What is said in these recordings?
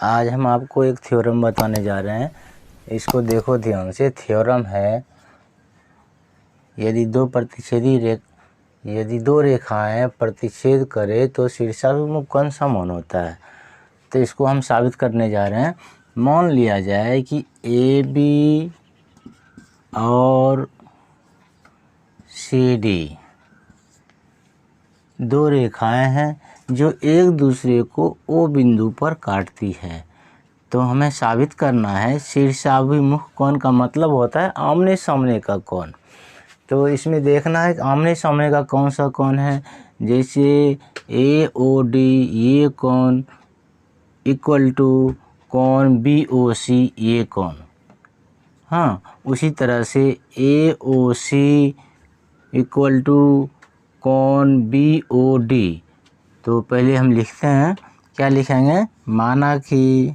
आज हम आपको एक थ्योरम बताने जा रहे हैं। इसको देखो ध्यान से। थ्योरम है, यदि दो रेखाएं प्रतिच्छेद करें तो शीर्षाभिमुख कौन समान होता है। तो इसको हम साबित करने जा रहे हैं। मान लिया जाए कि ए बी और सी डी दो रेखाएं हैं जो एक दूसरे को ओ बिंदु पर काटती है। तो हमें साबित करना है शीर्षाभिमुख कोण का मतलब होता है आमने सामने का कोण। तो इसमें देखना है कि आमने सामने का कौन सा कोण है। जैसे ए ओ डी ये कोण इक्वल टू कोण बी ओ सी ये कोण। हाँ, उसी तरह से ए ओ सी इक्वल टू कोण बी ओ डी। तो पहले हम लिखते हैं, क्या लिखेंगे, माना कि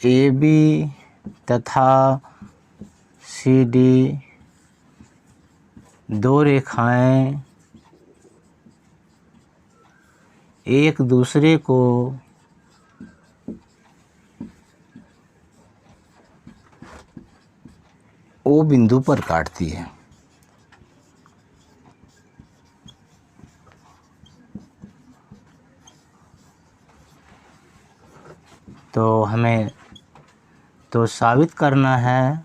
ए बी तथा सी डी दो रेखाएं एक दूसरे को ओ बिंदु पर काटती है। तो हमें तो साबित करना है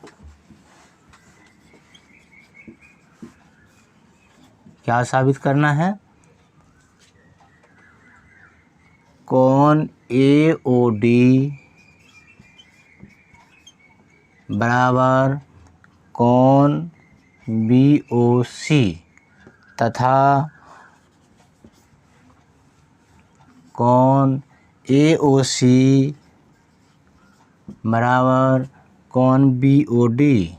क्या साबित करना है, कोण ए ओ डी बराबर कोण बी ओ सी तथा कोण ए ओ सी बराबर कोण बी ओ डी।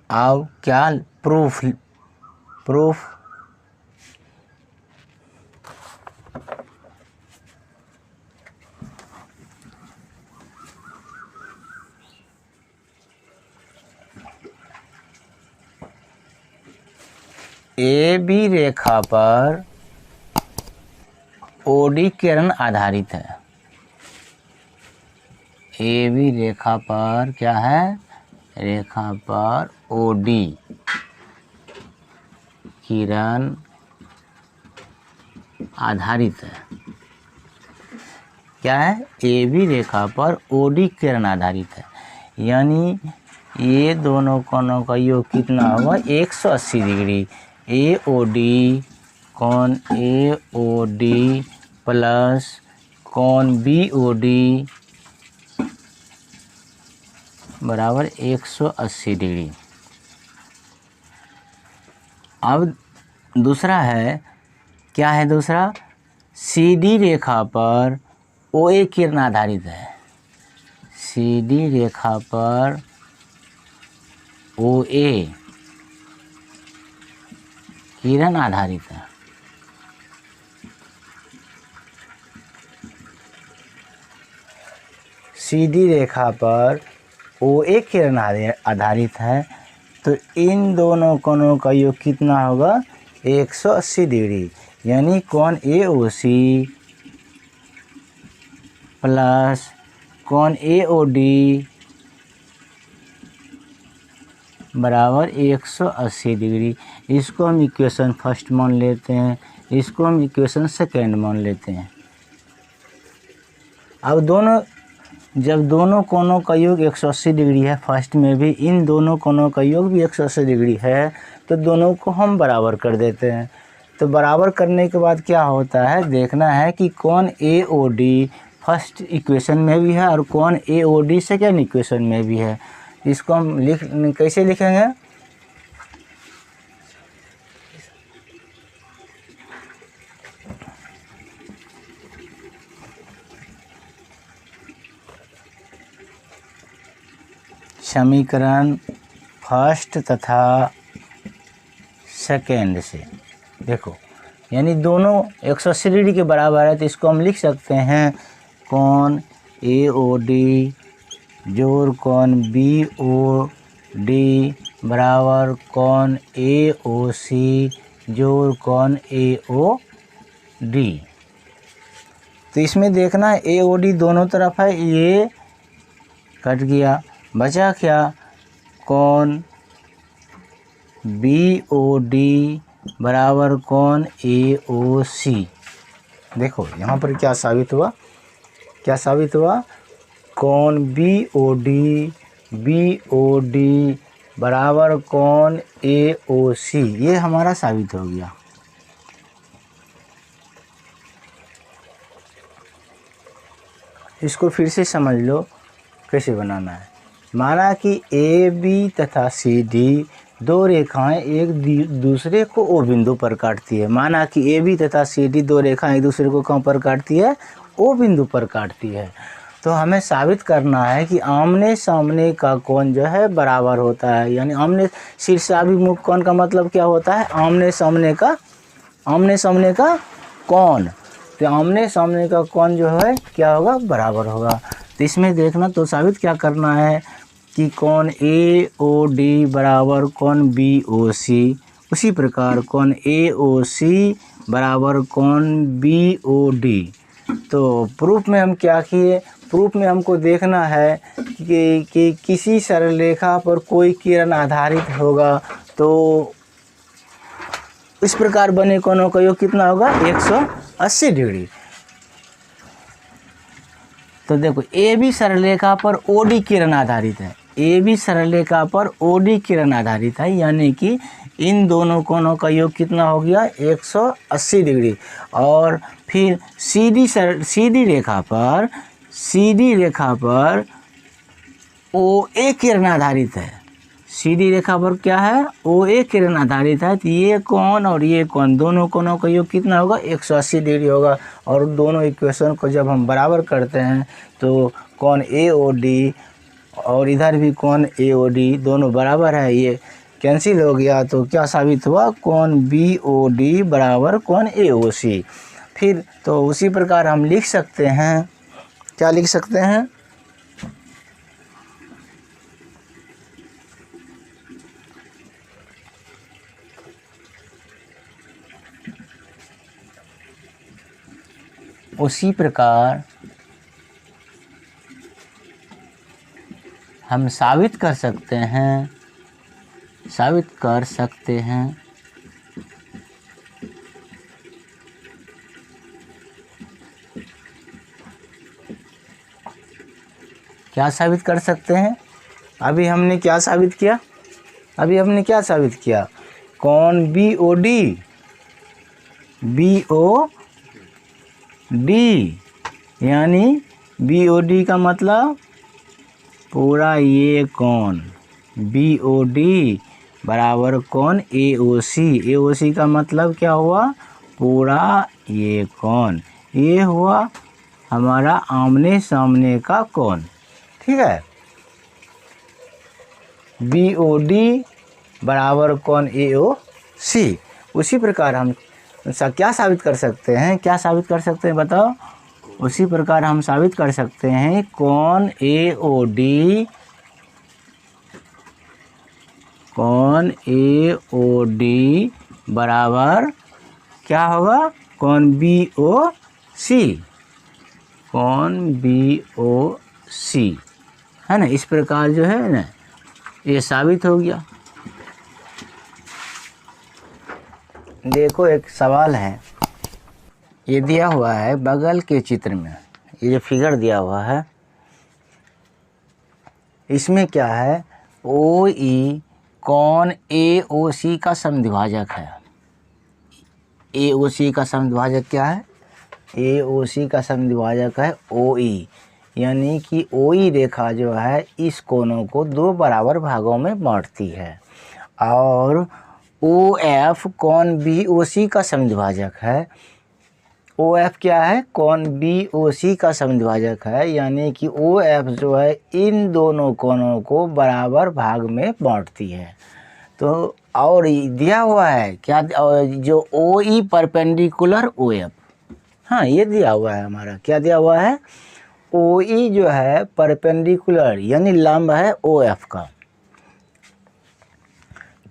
अब क्या प्रूफ ए बी रेखा पर ओ डी किरण आधारित है। ए बी रेखा पर क्या है, रेखा पर ओ डी किरण आधारित है। क्या है, ए बी रेखा पर ओ डी किरण आधारित है। यानी ये दोनों कोणों का योग कितना होगा, 180 डिग्री। ए ओ डी कोण ए ओ डी प्लस कोण बी ओ डी बराबर 180 डिग्री। अब दूसरा है, क्या है दूसरा, सी डी रेखा पर ओ ए किरण आधारित है। सी डी रेखा पर ओ ए किरण आधारित है। सी डी रेखा पर ओ ए किरण आधारित है। तो इन दोनों कोणों का योग कितना होगा, 180 डिग्री। यानी कोण ए ओ सी प्लस कोण ए ओ डी बराबर 180 डिग्री। इसको हम इक्वेशन फर्स्ट मान लेते हैं, इसको हम इक्वेशन सेकेंड मान लेते हैं। अब जब दोनों कोणों का योग 180 डिग्री है, फर्स्ट में भी इन दोनों कोणों का योग भी 180 डिग्री है, तो दोनों को हम बराबर कर देते हैं। तो बराबर करने के बाद क्या होता है, देखना है कि कोण ए ओ डी फर्स्ट इक्वेशन में भी है और कोण ए ओ डी सेकेंड इक्वेशन में भी है। इसको हम कैसे लिखेंगे, समीकरण फर्स्ट तथा सेकेंड से। देखो, यानी दोनं 180 डिग्री के बराबर है, तो इसको हम लिख सकते हैं कोण ए ओ डी जोड़ कोण बी ओ डी बराबर कौन ए ओ सी जोड़ कौन ए ओ डी। तो इसमें देखना ए ओ डी दोनों तरफ है, ये कट गया, बचा क्या, कौन बी ओ डी बराबर कौन ए ओ सी। देखो यहाँ पर क्या साबित हुआ, क्या साबित हुआ, कौन बी ओ डी बराबर कौन ए ओ सी, ये हमारा साबित हो गया। इसको फिर से समझ लो कैसे बनाना है। माना कि ए बी तथा सी डी दो रेखाएं एक दूसरे को ओ बिंदु पर काटती है। माना कि ए बी तथा सी डी दो रेखाएं एक दूसरे को कहाँ पर काटती है, ओ बिंदु पर काटती है। तो हमें साबित करना है कि आमने सामने का कोण जो है बराबर होता है, यानी आमने शीर्षाभिमुख कोण का मतलब क्या होता है, आमने सामने का कोण। तो आमने सामने का कोण जो है क्या होगा, बराबर होगा। तो इसमें देखना, तो साबित क्या करना है कि कोण ए ओ डी बराबर कोण बी ओ सी, उसी प्रकार कोण ए ओ सी बराबर कोण बी ओ डी। तो प्रूफ में हम क्या किए, प्रूफ में हमको देखना है कि किसी सरल रेखा पर कोई किरण आधारित होगा तो इस प्रकार बने कोणों का योग कितना होगा, 180 डिग्री। तो देखो ए बी सरल रेखा पर ओ डी किरण आधारित है, ए बी सरल रेखा पर ओ डी किरण आधारित है, यानी कि इन दोनों कोणों का योग कितना हो गया, 180 डिग्री। और फिर सीडी रेखा पर ओ ए किरण आधारित है, सीडी रेखा पर क्या है, ओ ए किरण आधारित है। तो ये कोण और ये कोण दोनों कोणों का योग कितना होगा, 180 डिग्री होगा। और दोनों इक्वेशन को जब हम बराबर करते हैं तो कोण ए ओ डी और इधर भी कोण ए ओ डी दोनों बराबर है, ये कैंसिल हो गया। तो क्या साबित हुआ, कोण बी ओ डी बराबर कोण ए ओ सी। फिर तो उसी प्रकार हम लिख सकते हैं, क्या लिख सकते हैं, उसी प्रकार हम साबित कर सकते हैं, क्या साबित कर सकते हैं। अभी हमने क्या साबित किया, कोण बी ओ डी, यानी बी ओ डी का मतलब पूरा ये कोण, बी ओ डी बराबर कोण ए ओ सी का मतलब क्या हुआ, पूरा ये कोण, ये हुआ हमारा आमने सामने का कोण। ठीक है, बी ओ डी बराबर कोण ए ओ सी। उसी प्रकार हम क्या साबित कर सकते हैं, बताओ। उसी प्रकार हम साबित कर सकते हैं कोण ए ओ डी बराबर क्या होगा, कोण बी ओ सी, है ना। इस प्रकार जो है ना ये साबित हो गया। देखो एक सवाल है, ये दिया हुआ है बगल के चित्र में, ये जो फिगर दिया हुआ है इसमें क्या है, ओ ई कोण ए ओ सी का समद्विभाजक है। ए ओ सी का समद्विभाजक क्या है, ए ओ सी का समद्विभाजक है ओ ई, यानी कि ओ ई रेखा जो है इस कोणों को दो बराबर भागों में बांटती है। और ओ एफ कोण बी ओ सी का समद्विभाजक है, ओ एफ क्या है, कोण बी ओ सी का समद्विभाजक है, यानी कि ओ एफ जो है इन दोनों कोणों को बराबर भाग में बांटती है। तो और दिया हुआ है क्या, जो ओ ई परपेंडिकुलर ओ एफ, हाँ ये दिया हुआ है हमारा, क्या दिया हुआ है, ओ ई जो है परपेंडिकुलर यानी लंब है ओ एफ का,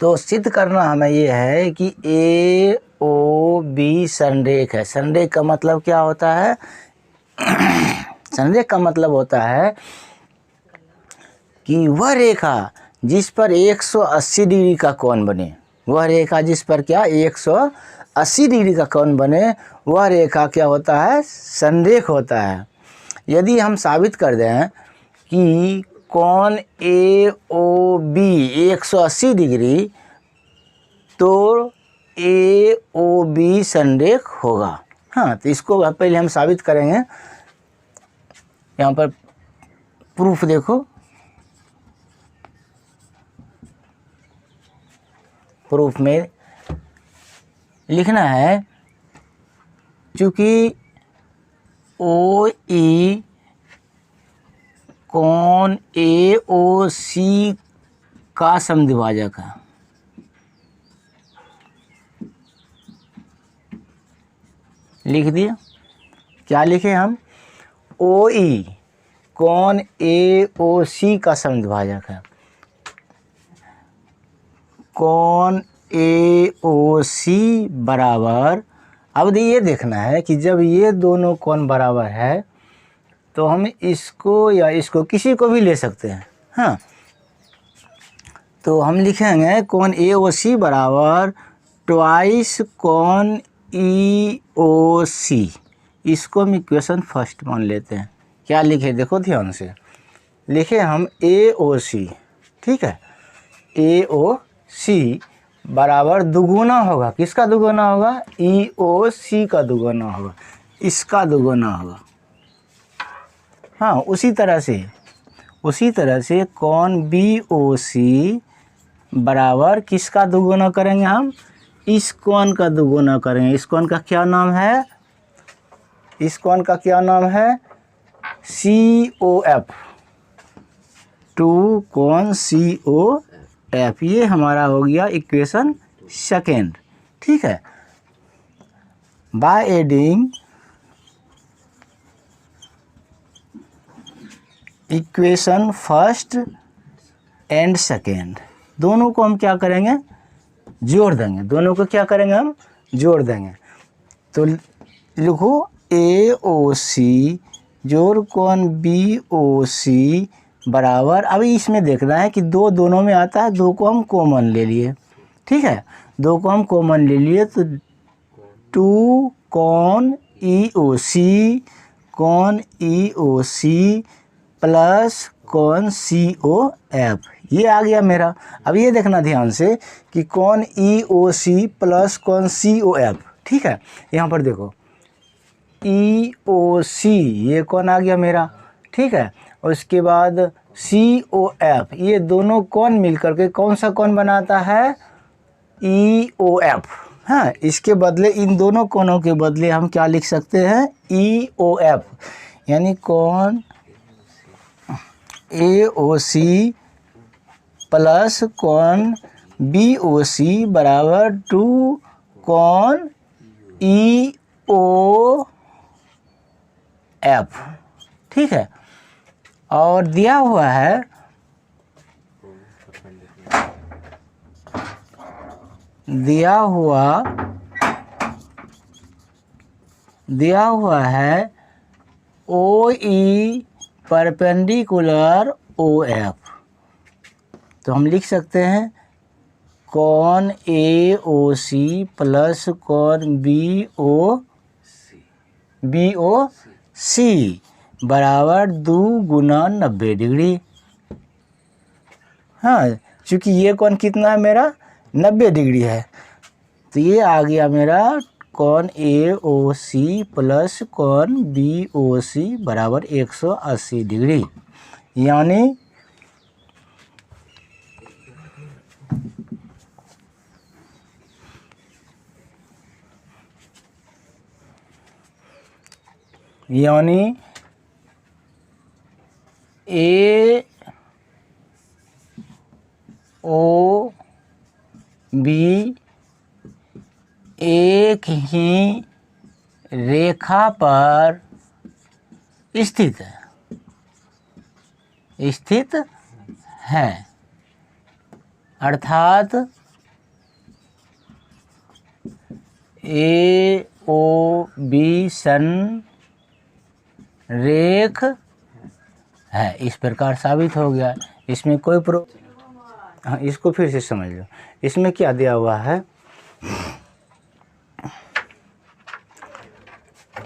तो सिद्ध करना हमें ये है कि ए ओ बी संरेख है। संरेख का मतलब क्या होता है? संरेख का मतलब होता है कि वह रेखा जिस पर 180 डिग्री का कोण बने, वह रेखा जिस पर क्या 180 डिग्री का कोण बने, वह रेखा क्या होता है? संरेख होता है। यदि हम साबित कर दें कि कोण ए ओ बी 180 डिग्री, तो ए ओ बी संरेख होगा। हाँ, तो इसको पहले हम साबित करेंगे। यहाँ पर प्रूफ देखो, प्रूफ में लिखना है चूँकि ओ ई कोण ए ओ सी का समद्विभाजक है। लिख दिया। क्या लिखे हम? ओ ई कोण ए ओ सी का समद्विभाजक है। कोण ए ओ सी बराबर, अब ये देखना है कि जब ये दोनों कोण बराबर है तो हम इसको या इसको किसी को भी ले सकते हैं। हाँ, तो हम लिखेंगे कोण ए ओ सी बराबर ट्वाइस कोण ई ओ सी। इसको हम इक्वेशन फर्स्ट मान लेते हैं। क्या लिखे देखो ध्यान से, लिखे हम ए ओ सी, ठीक है, ए ओ सी बराबर दुगुना होगा, किसका दुगुना होगा? ई ओ सी का दुगुना होगा, इसका दुगुना होगा। हाँ, उसी तरह से कोण बी ओ सी बराबर किसका दुगुना करेंगे हम? इस कोण का दुगुना करेंगे। इस कोण का क्या नाम है? इस कोण का क्या नाम है? सी ओ एफ, टू कोण सी ओ एफ। ये हमारा हो गया इक्वेशन सेकेंड, ठीक है। By adding equation first and second, दोनों को हम क्या करेंगे? जोड़ देंगे। दोनों को क्या करेंगे? हम जोड़ देंगे। तो लिखो ए ओ सी जोड़ कोण बी ओ सी बराबर, अभी इसमें देखना है कि दोनों में आता है, दो को हम कॉमन ले लिए, ठीक है, दो को हम कॉमन ले लिए, तो टू कोण ई ओ सी, कोण ई ओ सी प्लस कोण सी ओ एफ, ये आ गया मेरा। अब ये देखना ध्यान से कि कोण ई ओ सी प्लस कोण सी ओ एफ, ठीक है। यहाँ पर देखो ई ओ सी, ये कोण आ गया मेरा, ठीक है। उसके बाद सी ओ एफ, ये दोनों कोण मिलकर के कौन सा कोण बनाता है? ई ओ एफ। हाँ, इसके बदले, इन दोनों कोणों के बदले हम क्या लिख सकते हैं? ई ओ एफ, यानी कोण ए ओ सी प्लस कोण बी ओ सी बराबर टू कोण ई ओ एफ, ठीक है। और दिया हुआ है ओ ई परपेंडिकुलर ओ एफ, तो हम लिख सकते हैं कोण ए ओ सी प्लस कोण बी ओ सी बराबर 2 गुना 90 डिग्री। हाँ, चूँकि ये कोण कितना है मेरा? 90 डिग्री है, तो ये आ गया मेरा कोण ए ओ सी प्लस कोण बी ओ सी बराबर 180 डिग्री। यानी ए ओ बी एक ही रेखा पर स्थित है, अर्थात ए ओ बी संरेख है, इस प्रकार साबित हो गया। इसमें कोई हाँ, इसको फिर से समझ लो। इसमें क्या दिया हुआ है,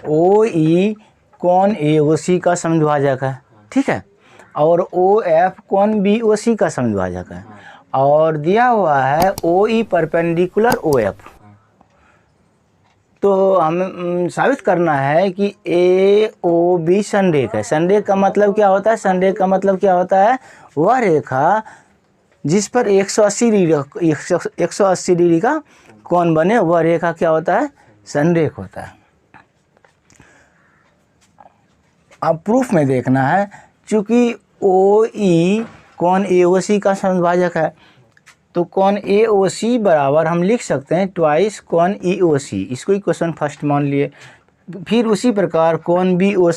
ओ ई कौन ए ओ सी का समद्विभाजक है, ठीक है, और ओ एफ कौन बी ओ सी का समद्विभाजक है, और दिया हुआ है ओ ई परपेंडिकुलर ओ एफ। तो हमें साबित करना है कि ए ओ बी संरेख है। संरेख का मतलब क्या होता है, संरेख का मतलब क्या होता है, वह रेखा जिस पर 180 डिग्री का कोण बने, वह रेखा क्या होता है, संरेख होता है। अब प्रूफ में देखना है, चूंकि ओ ई कोण ए ओ सी का समद्विभाजक है, तो कोण ए ओ सी बराबर हम लिख सकते हैं ट्वाइस कोण ई ओ सी, इसको इक्वेशन फर्स्ट मान लिए। फिर उसी प्रकार कोण बी ओ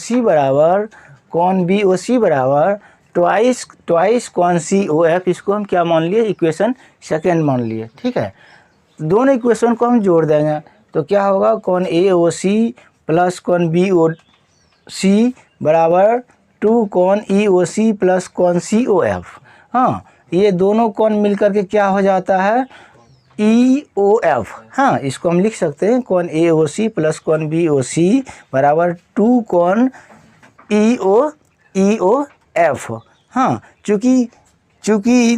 सी बराबर ट्वाइस कोण सी ओ एफ, इसको हम क्या मान लिए, इक्वेशन सेकेंड मान लिए, ठीक है। दोनों इक्वेशन को हम जोड़ देंगे तो क्या होगा, कोण ए ओ सी प्लस कोण बी ओ सी बराबर 2 कोण ई ओ सी प्लस कोण सी ओ एफ। हाँ, ये दोनों कोण मिलकर के क्या हो जाता है, ई ओ एफ। हाँ, इसको हम लिख सकते हैं कोण ए ओ सी प्लस कोण बी ओ सी बराबर 2 कोण ई ओ एफ। हाँ, चूँकि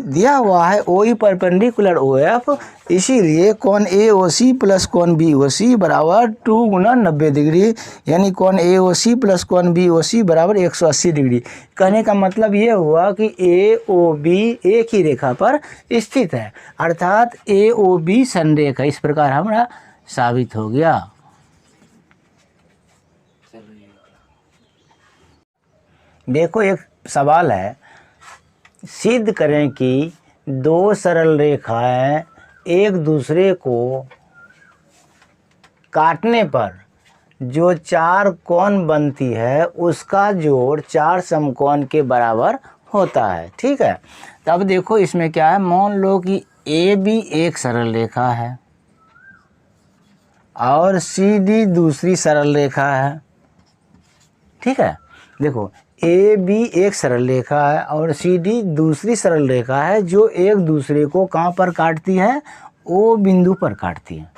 दिया हुआ है ओ ई परपेंडिकुलर ओ एफ, इसीलिए कोण ए ओ सी प्लस कोण बी ओ सी बराबर 2 गुना 90 डिग्री, यानी कोण ए ओ सी प्लस कोण बी ओ सी बराबर 180 डिग्री। कहने का मतलब ये हुआ कि ए ओ बी एक ही रेखा पर स्थित है, अर्थात ए ओ बी संरेख है। इस प्रकार हमारा साबित हो गया। देखो, एक सवाल है, सिद्ध करें कि दो सरल रेखाएं एक दूसरे को काटने पर जो 4 कोण बनती है उसका जोड़ 4 समकोण के बराबर होता है, ठीक है। तब देखो इसमें क्या है, मान लो कि ए बी एक सरल रेखा है और सी डी दूसरी सरल रेखा है, ठीक है। देखो, ए बी एक सरल रेखा है और सी डी दूसरी सरल रेखा है, जो एक दूसरे को कहाँ पर काटती है, ओ बिंदु पर काटती है।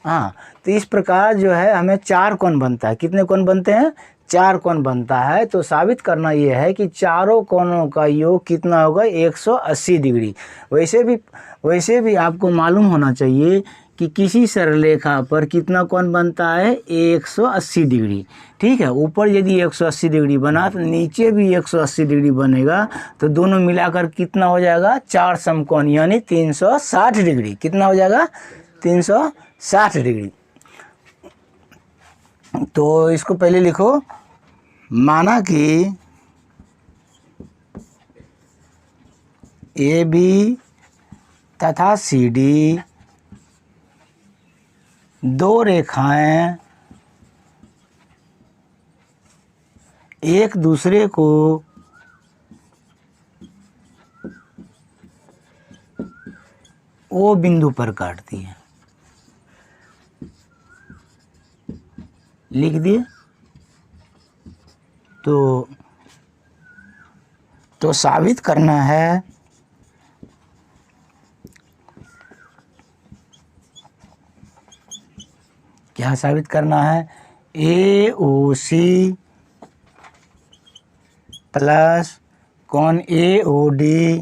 हाँ, तो इस प्रकार जो है हमें 4 कोण बनता है। कितने कोण बनते हैं, 4 कोण बनता है। तो साबित करना ये है कि चारों कोणों का योग कितना होगा, 180 डिग्री। वैसे भी आपको मालूम होना चाहिए कि किसी सरल रेखा पर कितना कोण बनता है, 180 डिग्री, ठीक है। ऊपर यदि 180 डिग्री बना तो नीचे भी 180 डिग्री बनेगा, तो दोनों मिलाकर कितना हो जाएगा, 4 समकोण, यानी 360 डिग्री। कितना हो जाएगा, 360 डिग्री। तो इसको पहले लिखो, माना कि ए बी तथा सी डी दो रेखाएं एक दूसरे को ओ बिंदु पर काटती है। लिख दिए। तो साबित करना है क्या, साबित करना है, ए ओ सी प्लस कोण ए ओ डी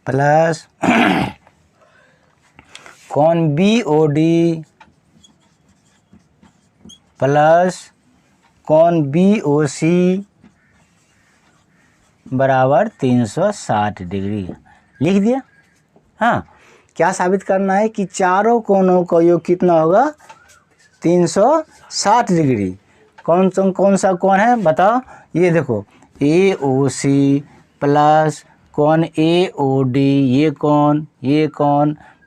प्लस कोण बी ओ डी प्लस कोण बी ओ सी बराबर 360 डिग्री। लिख दिया। हाँ, क्या साबित करना है कि चारों कोणों का योग कितना होगा, 360 डिग्री। कौन सा कोण है बताओ, ये देखो, ए ओ सी प्लस कोण ए ओ डी, ये कोण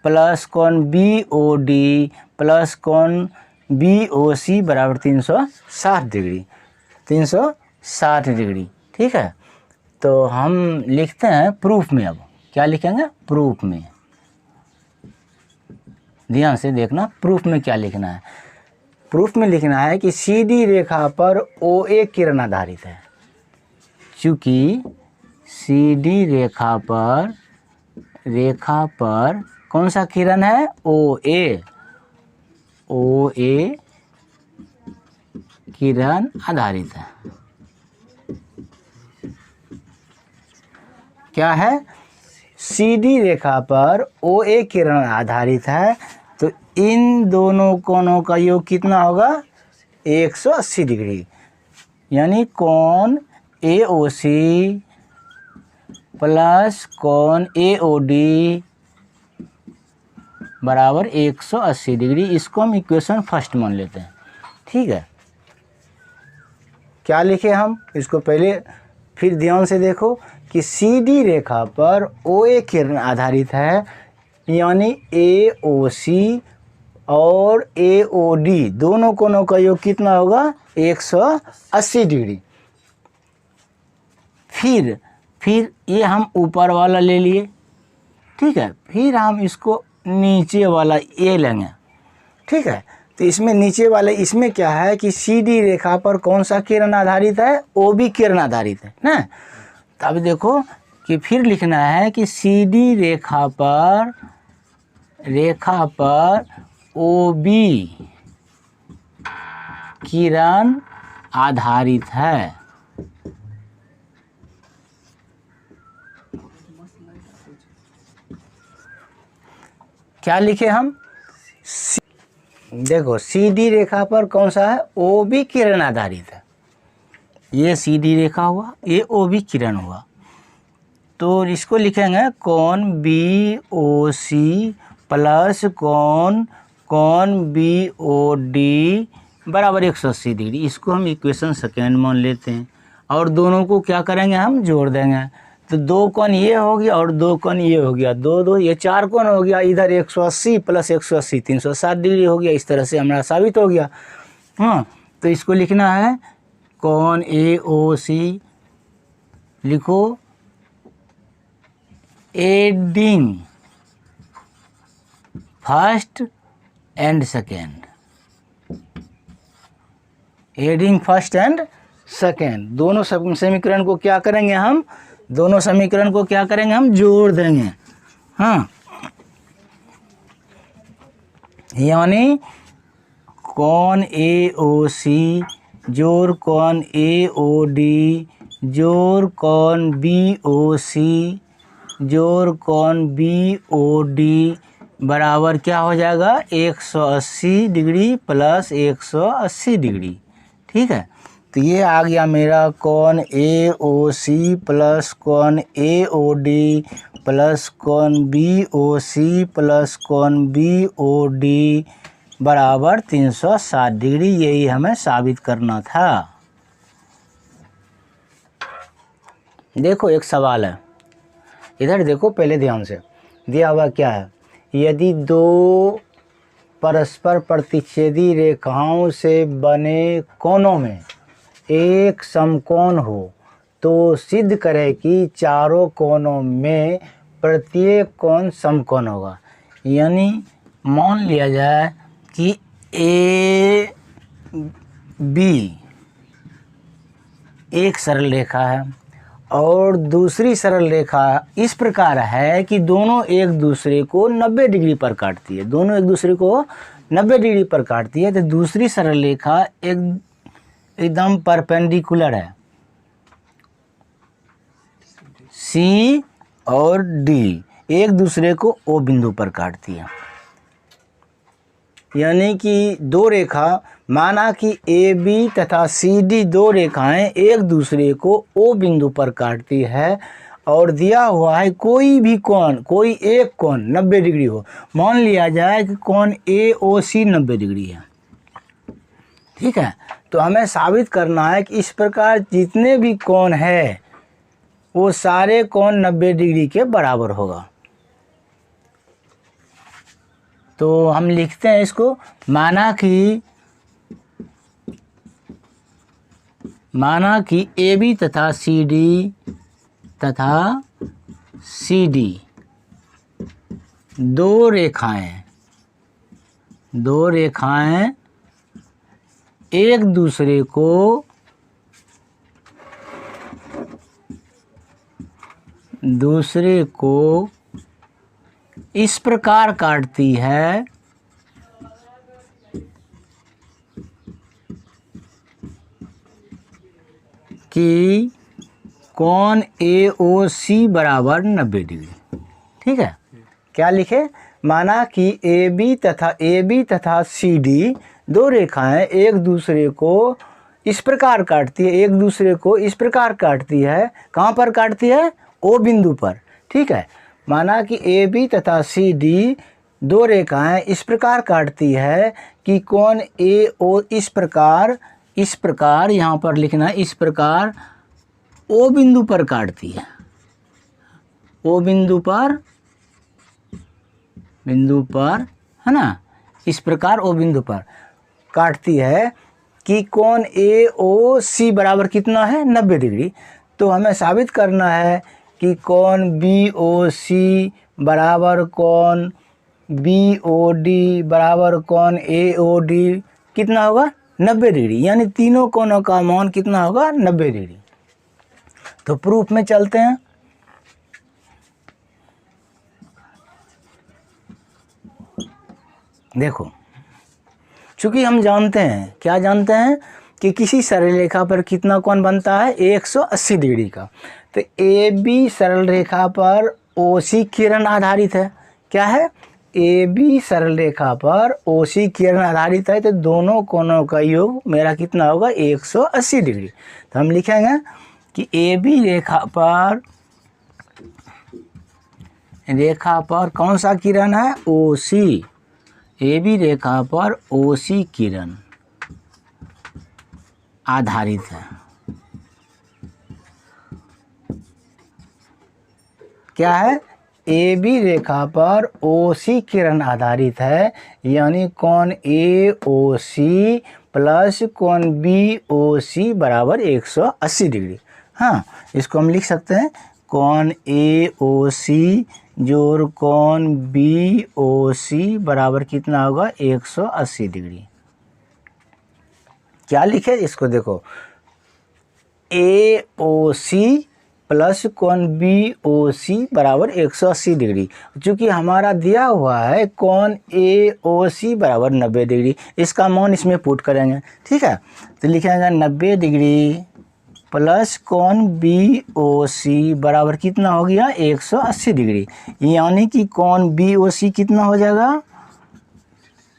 प्लस कोण बी ओ डी प्लस कोण बी ओ सी बराबर 360 डिग्री। 360 डिग्री, ठीक है। तो हम लिखते हैं प्रूफ में। अब क्या लिखेंगे, प्रूफ में। ध्यान से देखना प्रूफ में क्या लिखना है। प्रूफ में लिखना है कि CD रेखा पर OA किरण आधारित है। चूँकि CD रेखा पर कौन सा किरण है? OA किरण आधारित है। क्या है? CD रेखा पर OA किरण आधारित है, तो इन दोनों कोणों का योग कितना होगा? 180 डिग्री। यानी कोण AOC प्लस कोण AOD बराबर 180 डिग्री। इसको हम इक्वेशन फर्स्ट मान लेते हैं। ठीक है, क्या लिखे हम इसको पहले फिर ध्यान से देखो कि CD रेखा पर OA किरण आधारित है, यानी AOC और AOD दोनों कोणों का योग कितना होगा? 180 डिग्री। फिर ये हम ऊपर वाला ले लिए। ठीक है, फिर हम इसको नीचे वाला ये लेंगे। ठीक है, तो इसमें नीचे वाले इसमें क्या है कि CD रेखा पर कौन सा किरण आधारित है? OB किरण आधारित है ना। तब देखो कि फिर लिखना है कि CD रेखा पर OB किरण आधारित है। क्या लिखे हम? देखो CD रेखा पर कौन सा है? OB किरण आधारित है। ये CD रेखा हुआ, ये OB किरण हुआ, तो इसको लिखेंगे कोण BOC प्लस कोण BOD बराबर 180 डिग्री। इसको हम इक्वेशन सेकेंड मान लेते हैं और दोनों को क्या करेंगे? हम जोड़ देंगे। तो दो कोण ये हो गया और दो कोण ये हो गया, दो ये 4 कोण हो गया। इधर 180 प्लस 180 360 डिग्री हो गया। इस तरह से हमारा साबित हो गया। हाँ, तो इसको लिखना है कोण AOC लिखो adding first and second. Adding first and second दोनों समीकरण को क्या करेंगे? हम दोनों समीकरण को क्या करेंगे? हम जोड़ देंगे। हाँ, यानी कोण AOC जोड़ कोण AOD जोड़ कोण BOC जोड़ कोण BOD बराबर क्या हो जाएगा? 180 डिग्री प्लस 180 डिग्री। ठीक है, तो ये आ गया मेरा कोण AOC प्लस कोण AOD प्लस कोण BOC प्लस कोण BOD बराबर 360 डिग्री। यही हमें साबित करना था। देखो एक सवाल है, इधर देखो पहले ध्यान से। दिया हुआ क्या है? यदि दो परस्पर प्रतिच्छेदी रेखाओं से बने कोणों में एक समकोण हो तो सिद्ध करें कि चारों कोणों में प्रत्येक कोण समकोण होगा। यानी मान लिया जाए कि AB एक सरल रेखा है और दूसरी सरल रेखा इस प्रकार है कि दोनों एक दूसरे को 90 डिग्री पर काटती है। दोनों एक दूसरे को 90 डिग्री पर काटती है, तो दूसरी सरल रेखा एकदम परपेंडिकुलर है। C और D एक दूसरे को O बिंदु पर काटती है। यानी कि दो रेखा, माना कि AB तथा CD दो रेखाएं एक दूसरे को O बिंदु पर काटती है और दिया हुआ है कोई भी कोण, कोई एक कोण 90 डिग्री हो। मान लिया जाए कि कोण AOC 90 डिग्री है। ठीक है, तो हमें साबित करना है कि इस प्रकार जितने भी कोण है वो सारे कोण 90 डिग्री के बराबर होगा। तो हम लिखते हैं इसको, माना कि AB तथा CD दो रेखाएं दो रेखाएं एक दूसरे को इस प्रकार काटती है कि कोण AOC बराबर 90 डिग्री। ठीक है, क्या लिखे? माना कि AB तथा CD दो रेखाएं एक दूसरे को इस प्रकार काटती है, एक दूसरे को इस प्रकार काटती है। कहाँ पर काटती है? O बिंदु पर। ठीक है, माना कि AB तथा CD दो रेखाएं इस प्रकार काटती है कि कोण AO इस प्रकार यहाँ पर लिखना, इस प्रकार O बिंदु पर काटती है। O बिंदु पर है ना, इस प्रकार O बिंदु पर काटती है कि कोण AOC बराबर कितना है? 90 डिग्री। तो हमें साबित करना है कि कोण BOC बराबर कोण BOD बराबर कोण AOD कितना होगा? 90 डिग्री। यानी तीनों कोणों का मान कितना होगा? 90 डिग्री। तो प्रूफ में चलते हैं। देखो, चूंकि हम जानते हैं, क्या जानते हैं कि किसी सरल रेखा पर कितना कोण बनता है? 180 डिग्री का। तो AB सरल रेखा पर OC किरण आधारित है। क्या है? AB सरल रेखा पर OC किरण आधारित है, तो दोनों कोणों का योग मेरा कितना होगा? 180 डिग्री। तो हम लिखेंगे कि AB रेखा पर कौन सा किरण है? OC। AB रेखा पर OC किरण आधारित है। क्या है? AB रेखा पर OC किरण आधारित है, यानी कोण AOC प्लस कोण BOC बराबर 180 डिग्री। हाँ, इसको हम लिख सकते हैं कोण AOC जोड़ कोण BOC बराबर कितना होगा? 180 डिग्री। क्या लिखे? इसको देखो, AOC प्लस कोण BOC बराबर 180 डिग्री। चूँकि हमारा दिया हुआ है कोण AOC बराबर 90 डिग्री, इसका मान इसमें पुट करेंगे। ठीक है, तो लिखेंगे 90 डिग्री प्लस कोण BOC बराबर कितना हो गया? 180 डिग्री। यानी कि कोण BOC कितना हो जाएगा?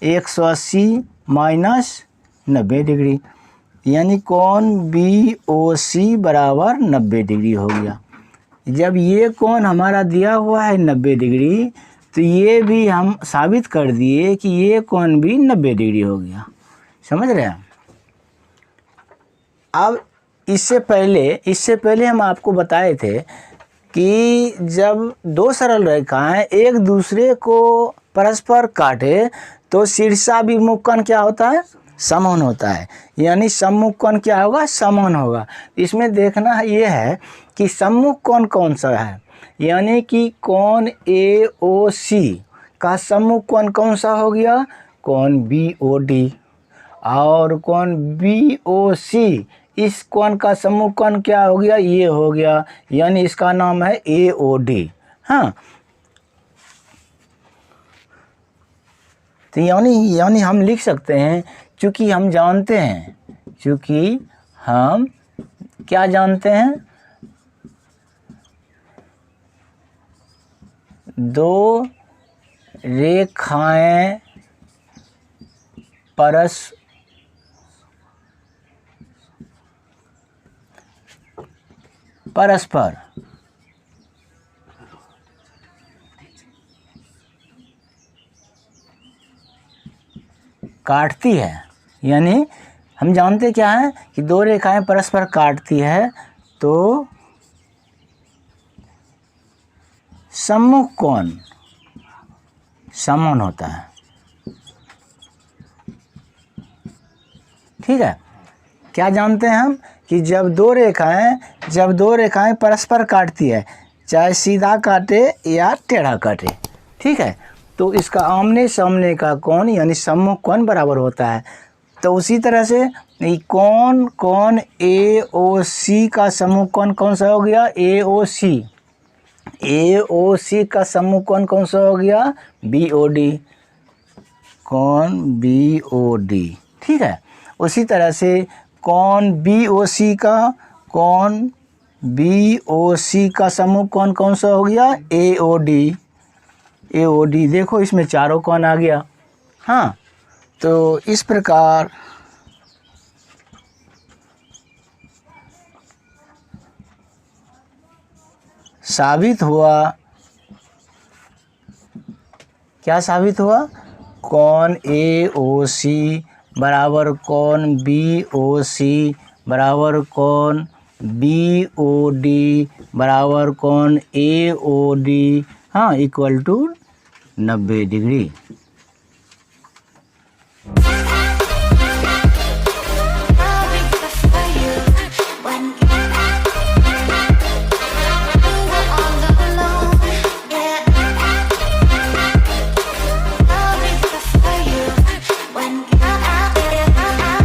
180 माइनस 90 डिग्री, यानी कोण BOC बराबर 90 डिग्री हो गया। जब ये कोण हमारा दिया हुआ है 90 डिग्री, तो ये भी हम साबित कर दिए कि ये कोण भी 90 डिग्री हो गया। समझ रहे हैं? अब इससे पहले हम आपको बताए थे कि जब दो सरल रेखाएं एक दूसरे को परस्पर काटे तो शीर्षाभिमुख कोण क्या होता है? समान होता है। यानी सम्मुख कोण क्या होगा? समान होगा। इसमें देखना ये है कि सम्मुख कोण कौन सा है, यानी कि कोण AOC का सम्मुख कोण कौन सा हो गया? कोण BOD। और कोण BOC इस कोण का सम्मुख कोण क्या हो गया? ये हो गया, यानी इसका नाम है AOD। हाँ, तो यानी हम लिख सकते हैं, क्योंकि हम जानते हैं, क्योंकि हम क्या जानते हैं? दो रेखाएं परस्पर काटती है। यानी हम जानते क्या है कि दो रेखाएं परस्पर काटती है तो सम्मुख कोण समान होता है। ठीक है, क्या जानते हैं हम कि जब दो रेखाएं परस्पर काटती है, चाहे सीधा काटे या टेढ़ा काटे, ठीक है, तो इसका आमने सामने का कोण यानी सम्मुख कोण बराबर होता है। तो उसी तरह से कोण ए ओ सी का सम्मुख कोण कौन सा हो गया, ए ओ सी का सम्मुख कोण कौन सा हो गया, बी ओ डी, कोण बी ओ डी। ठीक है, उसी तरह से कोण बी ओ सी का सम्मुख कोण कौन सा हो गया, ए ओ डी। देखो इसमें चारों कोण आ गया। हाँ, तो इस प्रकार साबित हुआ, क्या साबित हुआ, कोण ए ओ सी बराबर कोण बी ओ सी बराबर कोण बी ओ डी बराबर कोण ए ओ डी, हाँ, इक्वल टू 90 डिग्री।